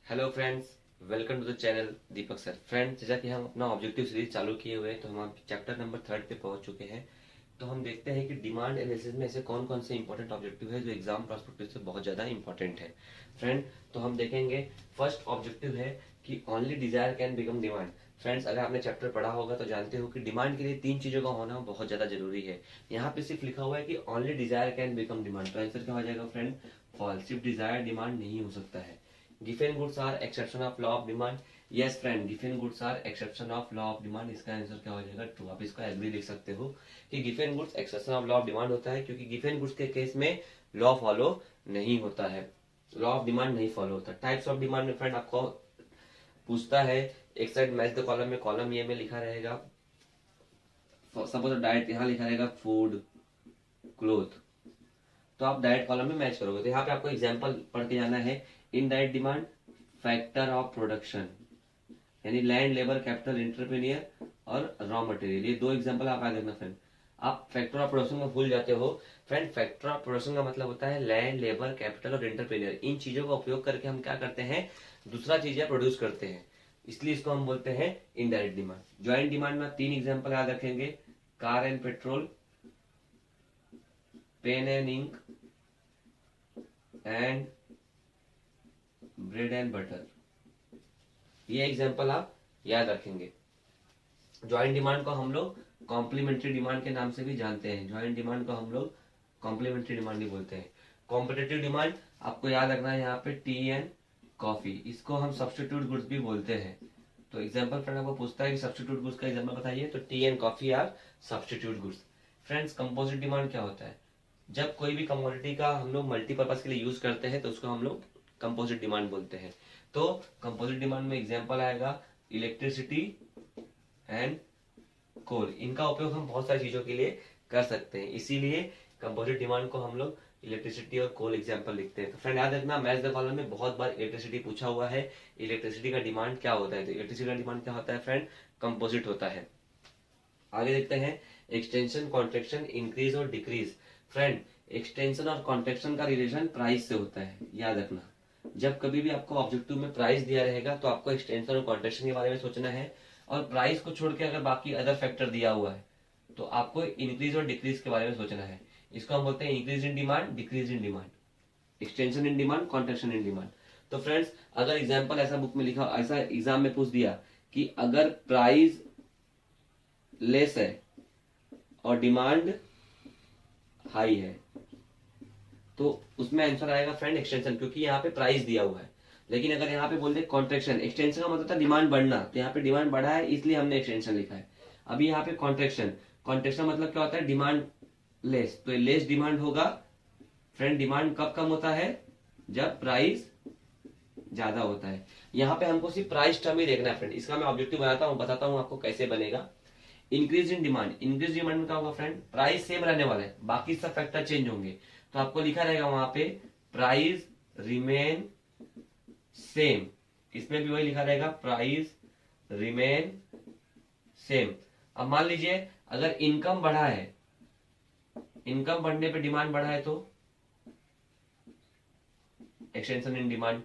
Hello friends, welcome to the channel Deepak sir. Friends, जैसा कि हम अपना ऑब्जेक्टिव सीरीज चालू किए हुए हैं, तो हम चैप्टर नंबर 3 पे पहुंच चुके हैं। तो हम देखते हैं कि डिमांड एनालिसिस में ऐसे कौन कौन से इंपॉर्टेंट ऑब्जेक्टिव है जो एग्जाम पर्सपेक्टिव से बहुत ज्यादा इंपॉर्टेंट है। फ्रेंड, तो हम देखेंगे फर्स्ट ऑब्जेक्टिव है कि only desire can become demand. Friends, अगर आपने चैप्टर पढ़ा होगा तो जानते हो कि डिमांड के लिए 3 चीजों का होना बहुत ज्यादा जरूरी है। यहाँ पे सिर्फ लिखा हुआ है कि only desire can become demand, तो आंसर क्या हो जाएगा फ्रेंड? फॉल्स। सिर्फ डिजायर डिमांड नहीं हो सकता है। Given goods are exception of law of demand. Yes friend, given goods are exception of law of demand. इसका आंसर क्या हो जाएगा? ट्रू। आप इसका एग्री लिख सकते हो कि given goods exception of law of demand होता है, क्योंकि गिवन गुड्स के केस में लॉ फॉलो नहीं होता है, लॉ ऑफ डिमांड नहीं फॉलो होता। टाइप्स ऑफ डिमांड में फ्रेंड आपको पूछता है, एक साइड मैच द कॉलम में, कॉलम ए में लिखा रहेगा सपोज डाइट, यहाँ लिखा रहेगा फूड क्लोथ, तो आप डायरेक्ट कॉलम में मैच करोगे। तो यहाँ पे आपको एग्जांपल पढ़ के जाना है। In direct demand factor of production, यानी लैंड, लेबर, कैपिटल, एंटरप्रेन्योर और रॉ मटेरियल, ये 2 एग्जांपल आप याद रखना फ्रेंड। आप फैक्टर ऑफ प्रोडक्शन को भूल जाते हो फ्रेंड। फैक्टर ऑफ प्रोडक्शन का मतलब होता है लैंड, लेबर, कैपिटल और एंटरप्रेन्योर। इन चीजों का उपयोग करके हम क्या करते हैं? दूसरा चीजें प्रोड्यूस करते हैं, इसलिए इसको हम बोलते हैं इनडायरेक्ट डिमांड। ज्वाइंट डिमांड में 3 एग्जाम्पल याद रखेंगे, car and petrol, pen and ink and bread and butter. ये एग्जांपल आप याद रखेंगे। ज्वाइंट डिमांड को हम लोग कॉम्प्लीमेंट्री डिमांड के नाम से भी जानते हैं। ज्वाइंट डिमांड को हम लोग कॉम्प्लीमेंट्री डिमांड ही बोलते हैं। कॉम्पिटेटिव डिमांड आपको याद रखना है, यहाँ पे टी एंड कॉफी, इसको हम सब्स्टिट्यूट गुड्स भी बोलते हैं। तो एग्जांपल फ्रेंड आपको पूछता है कि सब्स्टिट्यूट गुड्स का एग्जांपल बताइए, तो tea and coffee are substitute goods. Friends, composite demand क्या होता है? जब कोई भी कमोडिटी का हम लोग मल्टीपर्पज के लिए यूज करते हैं तो उसको हम लोग कंपोजिट डिमांड बोलते हैं। तो कंपोजिट डिमांड में एग्जांपल आएगा इलेक्ट्रिसिटी एंड कोल। इनका उपयोग हम बहुत सारी चीजों के लिए कर सकते हैं, इसीलिए कंपोजिट डिमांड को हम लोग इलेक्ट्रिसिटी और कोल एग्जांपल लिखते हैं। तो फ्रेंड याद रखना, मैच द कॉलम में बहुत बार इलेक्ट्रिसिटी पूछा हुआ है। इलेक्ट्रिसिटी का डिमांड क्या होता है? तो इलेक्ट्रिसिटी का डिमांड क्या होता है फ्रेंड? कंपोजिट होता है। आगे देखते हैं एक्सटेंशन, कॉन्ट्रैक्शन, इंक्रीज और डिक्रीज। फ्रेंड, एक्सटेंशन और कॉन्ट्रैक्शन का रिलेशन प्राइस से होता है, याद रखना। जब कभी भी आपको ऑब्जेक्टिव में प्राइस दिया रहेगा तो आपको एक्सटेंशन और कॉन्ट्रैक्शन के बारे में सोचना है, और प्राइस को छोड़ के अगर बाकी अदर फैक्टर दिया हुआ है तो आपको इंक्रीज और डिक्रीज के बारे में सोचना है। इसको हम बोलते हैं increase in demand, decrease in demand, extension in demand, contraction in demand. तो फ्रेंड्स, अगर एग्जाम्पल ऐसा बुक में लिखा, ऐसा एग्जाम में पूछ दिया कि अगर प्राइस लेस है और डिमांड हाई है, तो उसमें आंसर आएगा फ्रेंड एक्सटेंशन, क्योंकि यहाँ पे प्राइस दिया हुआ है। लेकिन अगर यहाँ पे बोल दे कॉन्ट्रैक्शन, एक्सटेंशन का मतलब था डिमांड बढ़ना, तो यहाँ पे डिमांड बढ़ा है इसलिए हमने एक्सटेंशन लिखा है। अभी यहाँ पे कॉन्ट्रैक्शन, कॉन्ट्रैक्शन मतलब क्या होता है? डिमांड लेस, तो लेस डिमांड होगा। फ्रेंड, डिमांड कब कम होता है? जब प्राइस ज्यादा होता है। यहाँ पे हमको सिर्फ प्राइस टर्म ही देखना है फ्रेंड। इसका मैं ऑब्जेक्टिव बनाता हूँ, बताता हूँ आपको कैसे बनेगा। Increase in demand, increase demand में क्या होगा फ्रेंड? प्राइस सेम रहने वाला है, बाकी सब फैक्टर चेंज होंगे। तो आपको लिखा रहेगा वहां पे प्राइस रिमेन सेम, इसमें भी वही लिखा रहेगा प्राइस रिमेन सेम। अब मान लीजिए अगर इनकम बढ़ा है, इनकम बढ़ने पे डिमांड बढ़ा है, तो एक्सटेंशन इन डिमांड।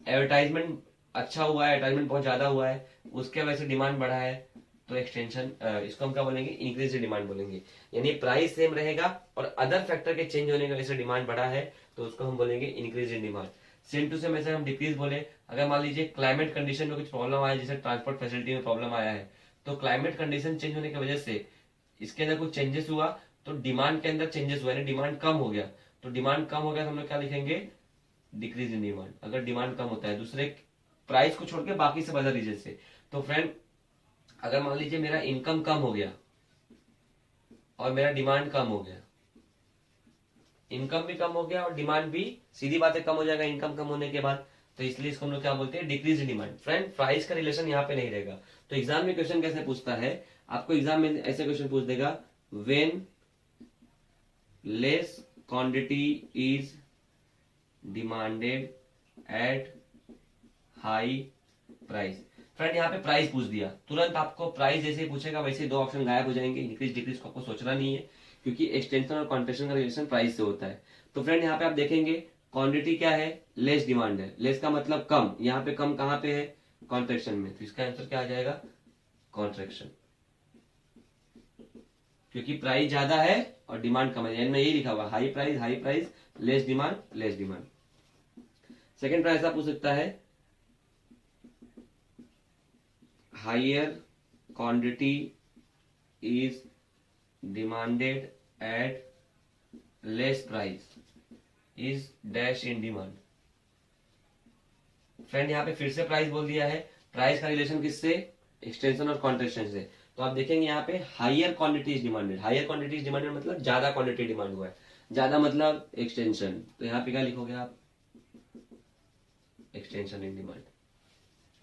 एडवर्टाइजमेंट अच्छा हुआ है, एडवर्टाइजमेंट बहुत ज्यादा हुआ है, उसके वजह से डिमांड बढ़ा है, तो एक्सटेंशन, इसको हम क्या बोलेंगे? इंक्रीज इन डिमांड बोलेंगे। यानी प्राइस सेम रहेगा और अदर फैक्टर के चेंज होने की वजह से डिमांड बढ़ा है, तो उसको हम बोलेंगे increase in demand. Same to same ऐसे हम डिक्रीज बोले, अगर मान लीजिए क्लाइमेट कंडीशन में कुछ प्रॉब्लम आया, जैसे ट्रांसपोर्ट फैसिलिटी में प्रॉब्लम आया है, तो क्लाइमेट कंडीशन चेंज होने की वजह से इसके अंदर कुछ चेंजेस हुआ, तो डिमांड के अंदर चेंजेस हुआ, यानी डिमांड कम हो गया। तो डिमांड कम हो गया तो हम लोग क्या लिखेंगे? Decrease in demand. अगर डिमांड कम होता है दूसरे प्राइस को छोड़ के बाकी सब अदर रीजन से, तो फ्रेंड अगर मान लीजिए मेरा इनकम कम हो गया और मेरा डिमांड कम हो गया, इनकम भी कम हो गया और डिमांड भी सीधी बात है कम हो जाएगा इनकम कम होने के बाद, तो इसलिए इसको हम लोग क्या बोलते हैं? Decrease in demand. Friend, price का रिलेशन यहाँ पे नहीं रहेगा। तो एग्जाम में क्वेश्चन कैसे पूछता है? आपको एग्जाम में ऐसे क्वेश्चन पूछ देगा, when less quantity is demanded at high price. Friend, यहाँ पे प्राइस पूछ दिया, तुरंत आपको प्राइस जैसे ही पूछेगा वैसे 2 ऑप्शन गायब हो जाएंगे। इंक्रीज डिक्रीज को आपको सोचना नहीं है, क्योंकि एक्सटेंशन और कॉन्ट्रैक्शन का रिलेशन प्राइस से होता है। तो फ्रेंड यहाँ पे आप देखेंगे क्वांटिटी क्या है, लेस डिमांड है, लेस का मतलब कम, यहाँ पे कम कहाँ पे है, कॉन्ट्रैक्शन में, तो इसका आंसर क्या आ जाएगा, कॉन्ट्रैक्शन, क्योंकि प्राइस ज्यादा है और डिमांड कम है, यानी में यही लिखा हुआ high price less demand less demand. Second price आप पूछ सकता है, higher quantity is demanded at less price is dash in demand. Friend यहाँ पे फिर से प्राइस बोल दिया है, प्राइस का रिलेशन किससे, एक्सटेंशन और कॉन्ट्रैक्शन से। तो आप देखेंगे यहाँ पे higher quantity is demanded, higher quantity is demanded मतलब ज्यादा क्वांटिटी डिमांड हुआ है, ज्यादा मतलब एक्सटेंशन, तो यहाँ पे क्या लिखोगे आप, एक्सटेंशन इन डिमांड।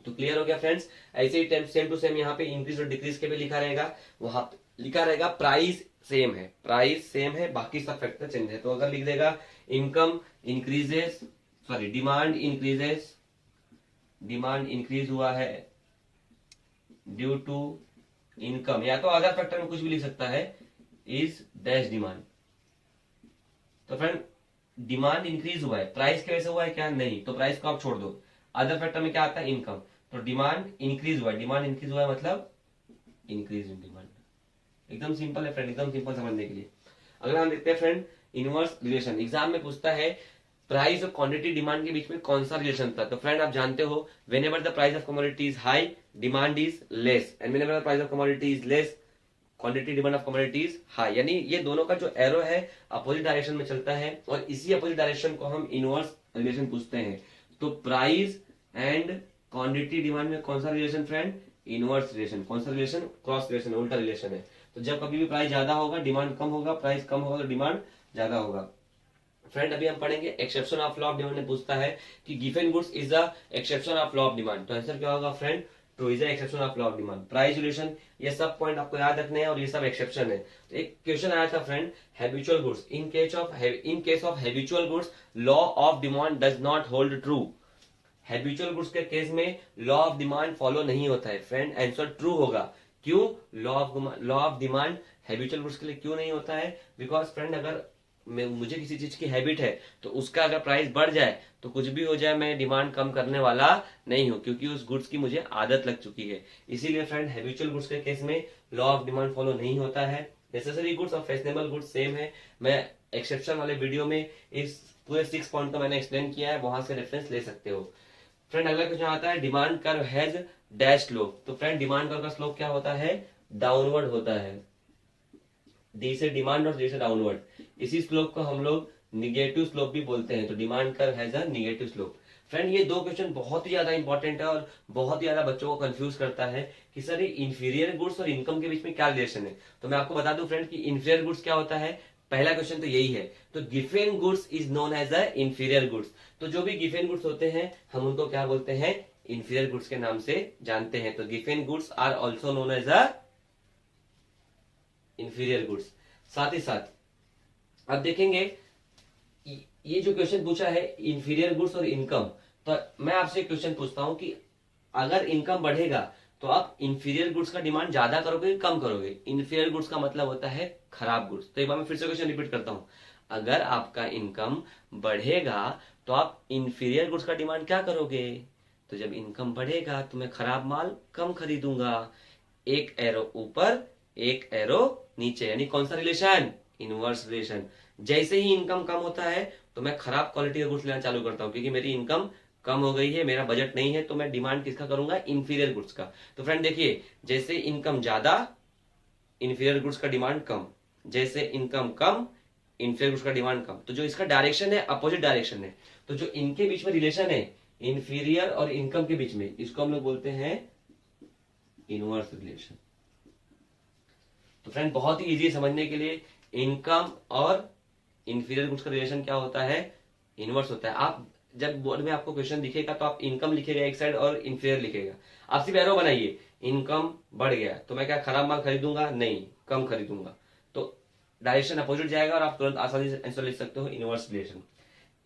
तो क्लियर हो गया फ्रेंड्स। ऐसे ही सेम टू सेम यहाँ पे इंक्रीज और डिक्रीज के भी लिखा रहेगा, वहां लिखा रहेगा प्राइस सेम है, प्राइस सेम है, बाकी सब फैक्टर चेंज है। तो अगर लिख देगा income increases, sorry demand increases, demand increase हुआ है ड्यू टू इनकम, या तो अदर फैक्टर में कुछ भी लिख सकता है, इज डैश डिमांड। तो फ्रेंड डिमांड इंक्रीज हुआ है, प्राइस की वजह से हुआ है क्या, नहीं, तो प्राइस को आप छोड़ दो, अदर फैक्टर में क्या आता है, इनकम, तो डिमांड इंक्रीज हुआ है, डिमांड इंक्रीज हुआ है मतलब इंक्रीज इन डिमांड। एकदम सिंपल है फ्रेंड, एकदम सिंपल समझने के लिए। अगर हम देखते हैं फ्रेंड इनवर्स रिलेशन, एग्जाम में पूछता है प्राइस और क्वांटिटी डिमांड के बीच में कौन सा रिलेशन था। तो फ्रेंड आप जानते हो, whenever the price of commodity is high demand is less, and whenever the price of commodity is less quantity demand of commodity is high. यानी ये दोनों का जो एरो है अपोजिट डायरेक्शन में चलता है, और इसी अपोजिट डायरेक्शन को हम इनवर्स रिलेशन पूछते हैं। तो प्राइस एंड क्वांटिटी डिमांड में कौन सा रिलेशन फ्रेंड, इनवर्स रिलेशन। कौन सा रिलेशन, क्रॉस रिलेशन, उल्टा रिलेशन है। तो जब कभी भी प्राइस ज्यादा होगा डिमांड कम होगा, प्राइस कम होगा तो डिमांड ज्यादा होगा। फ्रेंड अभी हम पढ़ेंगे exception of law of demand में पूछता है कि given goods is the exception of law of demand. तो आंसर क्या होगा friend, true is the exception of law of demand. Price relation, ये सब पॉइंट आपको याद रखने हैं और ये सब एक्सेप्शन है। तो एक क्वेश्चन आया था friend, habitual goods, in case of habitual goods law of demand does not hold true. Habitual goods के केस में लॉ ऑफ डिमांड फॉलो नहीं होता है। फ्रेंड आंसर ट्रू होगा, क्यों, law of demand habitual goods के लिए क्यों नहीं होता है, बिकॉज फ्रेंड अगर मुझे किसी चीज की हैबिट है तो उसका अगर प्राइस बढ़ जाए तो कुछ भी हो जाए मैं डिमांड कम करने वाला नहीं हूं, क्योंकि उस गुड्स की मुझे आदत लग चुकी है। इसीलिए फ्रेंड हैबिचुअल गुड्स के केस में लॉ ऑफ डिमांड फॉलो नहीं होता है। नेसेसरी गुड्स और फैशनेबल गुड्स सेम है। मैं एक्सेप्शन वाले वीडियो में इस पूरे 6 पॉइंट को मैंने एक्सप्लेन किया है, वहां से रेफरेंस ले सकते हो। फ्रेंड अगला क्वेश्चन आता है, demand curve has dash slope. तो फ्रेंड डिमांड कर्व का स्लोप क्या होता है, डाउनवर्ड होता है, डी से डिमांड और डी से डाउनवर्ड। इसी स्लोप को हम लोग निगेटिव स्लोप भी बोलते हैं। तो demand curve has a negative slope. Friend ये दो क्वेश्चन बहुत ही ज्यादा इंपॉर्टेंट है और बहुत ही ज्यादा बच्चों को कंफ्यूज करता है कि सर ये इंफीरियर गुड्स और इनकम के बीच में क्या रिलेशन है। तो मैं आपको बता दूं फ्रेंड कि इंफीरियर गुड्स क्या होता है, पहला क्वेश्चन तो यही है। तो गिवन goods is known as a inferior goods. तो जो भी गिवन गुड्स होते हैं हम उनको क्या बोलते हैं, इंफीरियर गुड्स के नाम से जानते हैं। तो गिवन goods are also known as a inferior goods. साथ ही साथ अब देखेंगे ये जो क्वेश्चन पूछा है इंफीरियर गुड्स और इनकम, तो मैं आपसे क्वेश्चन पूछता हूं कि अगर इनकम बढ़ेगा तो आप इंफीरियर गुड्स का डिमांड ज्यादा करोगे कि कम करोगे। इंफीरियर गुड्स का मतलब होता है खराब गुड्स। तो एक बार मैं फिर से क्वेश्चन रिपीट करता हूं, अगर आपका इनकम बढ़ेगा तो आप इंफीरियर गुड्स का डिमांड क्या करोगे। तो जब इनकम बढ़ेगा तो मैं खराब माल कम खरीदूंगा। एक एरो ऊपर एक एरो नीचे, यानी कौन सा रिलेशन, इनवर्स रिलेशन। जैसे ही इनकम कम होता है तो मैं खराब क्वालिटी का गुड्स लेना चालू करता हूं, क्योंकि मेरी इनकम कम हो गई है, मेरा बजट नहीं है, तो मैं डिमांड किसका करूंगा, इंफीरियर गुड्स का। तो फ्रेंड देखिए, जैसे इनकम ज्यादा इंफीरियर गुड्स का डिमांड कम, जैसे इनकम कम इंफीरियर गुड्स का डिमांड कम। तो जो इसका डायरेक्शन है अपोजिट डायरेक्शन है। तो जो इनके बीच में रिलेशन है इंफीरियर और इनकम के बीच में, इसको हम लोग बोलते हैं इनवर्स रिलेशन। तो फ्रेंड बहुत ही इजी समझने के लिए, इनकम और इंफीरियर गुड्स का रिलेशन क्या होता है, इनवर्स होता है। आप जब बोर्ड में आपको क्वेश्चन दिखेगा तो आप इनकम लिखेगा एक साइड और इंफीरियर लिखेगा। आप सिर्फ एरो बनाइए, इनकम बढ़ गया तो मैं क्या खराब माल खरीदूंगा, नहीं कम खरीदूंगा। तो डायरेक्शन अपोजिट जाएगा और आप तुरंत आसानी से आंसर लिख सकते हो, inverse relation.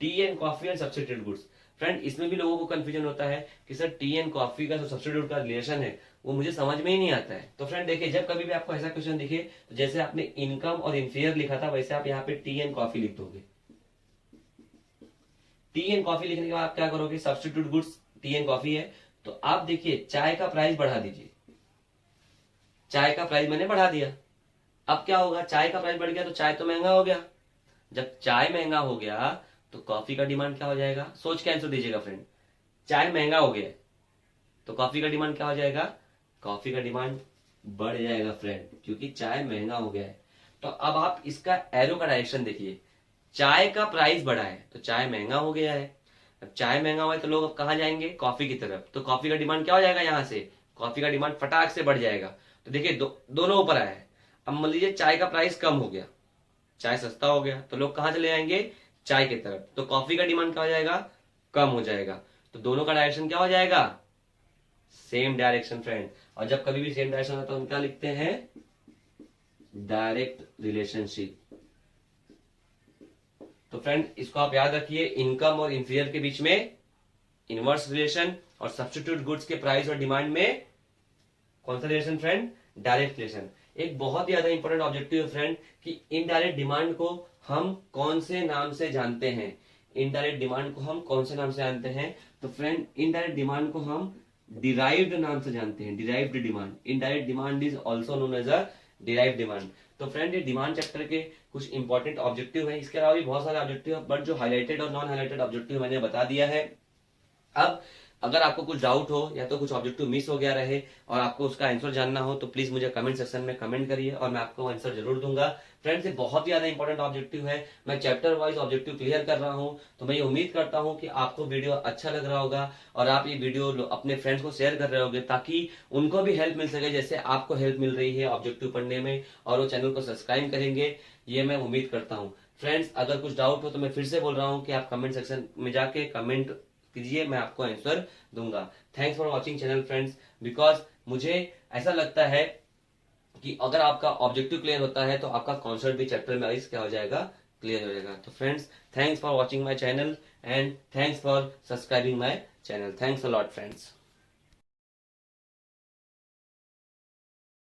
T and coffee and substitute goods. Friend इसमें भी लोगों को कंफ्यूजन होता है कि सर टी एंड कॉफी का जो सब्स्टिट्यूट का रिलेशन है वो मुझे समझ में ही नहीं आता है। तो फ्रेंड देखिए, जब कभी भी आपको ऐसा क्वेश्चन दिखे तो जैसे आपने इनकम और इंफीरियर लिखा था वैसे आप यहाँ पे टी एंड कॉफी लिख दोगे। टी एंड कॉफी लिखने के बाद आप क्या करोगे, substitute goods T and coffee है, तो आप देखिए चाय का प्राइस बढ़ा दीजिए, चाय का प्राइस मैंने बढ़ा दिया। अब क्या होगा, चाय का प्राइस बढ़ गया तो चाय तो महंगा हो गया। जब चाय महंगा हो गया तो कॉफी का डिमांड क्या हो जाएगा, सोच के आंसर दीजिएगा फ्रेंड। चाय महंगा हो गया तो कॉफी का डिमांड क्या हो जाएगा, कॉफी का डिमांड बढ़ जाएगा फ्रेंड, क्योंकि चाय महंगा हो गया है। तो अब आप इसका एरो का डायरेक्शन देखिए, चाय का प्राइस बढ़ा है तो चाय महंगा हो गया है। अब चाय महंगा हुआ है तो लोग अब कहाँ जाएंगे, कॉफी की तरफ, तो कॉफी का डिमांड क्या हो जाएगा, यहां से कॉफी का डिमांड फटाक से बढ़ जाएगा। तो देखिए दोनों ऊपर आया है। अब मान लीजिए चाय का प्राइस कम हो गया, चाय सस्ता हो गया, तो लोग कहां चले जाएंगे, चाय की तरफ, तो कॉफी का डिमांड क्या हो जाएगा, कम हो जाएगा। तो दोनों का डायरेक्शन क्या हो जाएगा, सेम डायरेक्शन फ्रेंड। और जब कभी भी सेम डायरेक्शन आता है तो हम क्या लिखते हैं, डायरेक्ट रिलेशनशिप। तो फ्रेंड इसको आप याद रखिए, इनकम और इंफीरियर के बीच में इनवर्स रिलेशन, और सब्स्टिट्यूट गुड्स के प्राइस और डिमांड में कौन सा रिलेशन फ्रेंड, डायरेक्ट रिलेशन। एक बहुत ही ज्यादा इंपॉर्टेंट ऑब्जेक्टिव है फ्रेंड कि इनडायरेक्ट डिमांड को हम कौन से नाम से जानते हैं, इनडायरेक्ट डिमांड को हम कौन से नाम से जानते हैं। तो फ्रेंड इनडायरेक्ट डिमांड को हम डिराइव्ड नाम से जानते हैं, derived demand. Indirect demand is also known as a derived demand. तो फ्रेंड ये डिमांड चैप्टर के कुछ इंपॉर्टेंट ऑब्जेक्टिव है, इसके अलावा भी बहुत सारे ऑब्जेक्टिव है, बट जो हाईलाइटेड और नॉन हाईलाइटेड ऑब्जेक्टिव मैंने बता दिया है। अब अगर आपको कुछ डाउट हो या तो कुछ ऑब्जेक्टिव मिस हो गया रहे और आपको उसका आंसर जानना हो तो प्लीज मुझे कमेंट सेक्शन में कमेंट करिए और मैं आपको आंसर जरूर दूंगा। फ्रेंड्स ये बहुत ही ज्यादा इंपॉर्टेंट ऑब्जेक्टिव है, मैं चैप्टर वाइज ऑब्जेक्टिव क्लियर कर रहा हूं, तो मैं ये उम्मीद करता हूं कि आपको वीडियो अच्छा लग रहा होगा और आप ये वीडियो अपने फ्रेंड्स को शेयर कर रहे होंगे ताकि उनको भी हेल्प मिल सके, जैसे आपको हेल्प मिल रही है ऑब्जेक्टिव पढ़ने में, और वो चैनल को सब्सक्राइब करेंगे, ये मैं उम्मीद करता हूँ। फ्रेंड्स अगर कुछ डाउट हो तो मैं फिर से बोल रहा हूँ कि आप कमेंट सेक्शन में जाके कमेंट कीजिए, मैं आपको आंसर दूंगा। Thanks for watching channel friends, because मुझे ऐसा लगता है कि अगर आपका ऑब्जेक्टिव क्लियर होता है तो आपका कॉन्सेप्ट भी चैप्टर में वाइज क्या हो जाएगा, क्लियर हो जाएगा। तो friends thanks for watching my channel and thanks for subscribing my channel. Thanks a lot friends.